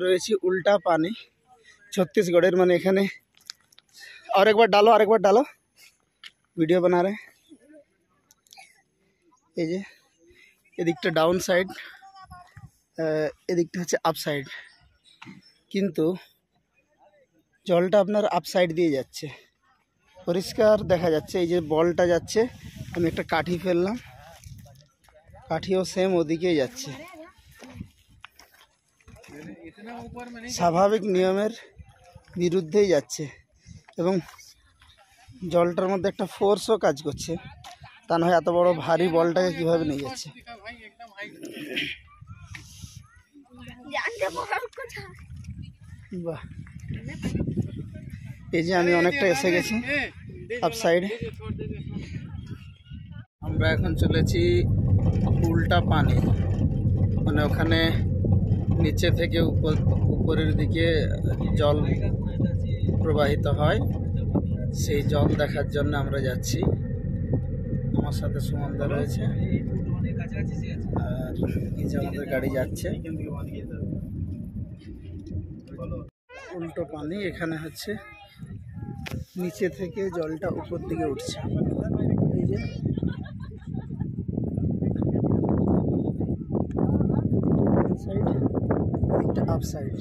রয়েছে উল্টা পানি ছত্তিশগড়ের, মানে এখানে और एक बार डालो वीडियो बना रहे। এই যে এদিকটা ডাউন সাইড, এদিকটা হচ্ছে আপ সাইড, কিন্তু জলটা আপনার আপ সাইড দিয়ে যাচ্ছে, পরিষ্কার দেখা যাচ্ছে। এই যে বলটা যাচ্ছে, আমি একটা কাঠি ফেললাম, কাঠিও সেম ওদিকেই যাচ্ছে। স্বাভাবিক নিয়মের বিরুদ্ধেই যাচ্ছে এবং জলটার মধ্যে একটা ফোর্সও কাজ করছে, তা নয় এত বড় ভারী বলটাকে কিভাবে নিয়ে যাচ্ছে। বাহ, এই যে আমি অনেকটা এসে গেছি আপ সাইডে। আমরা এখন চলেছি উল্টা পানি, মানে ওখানে নিচে থেকে উপরের দিকে জল প্রবাহিত হয়, সেই জল দেখার জন্য আমরা যাচ্ছি। আমার সাথে সুমনদা রয়েছে, আর এই যে আমাদের গাড়ি যাচ্ছে। উল্টো পানি, এখানে হচ্ছে নিচে থেকে জলটা উপর দিকে উঠছে। এই যে সাইড, একটা আপ সাইড।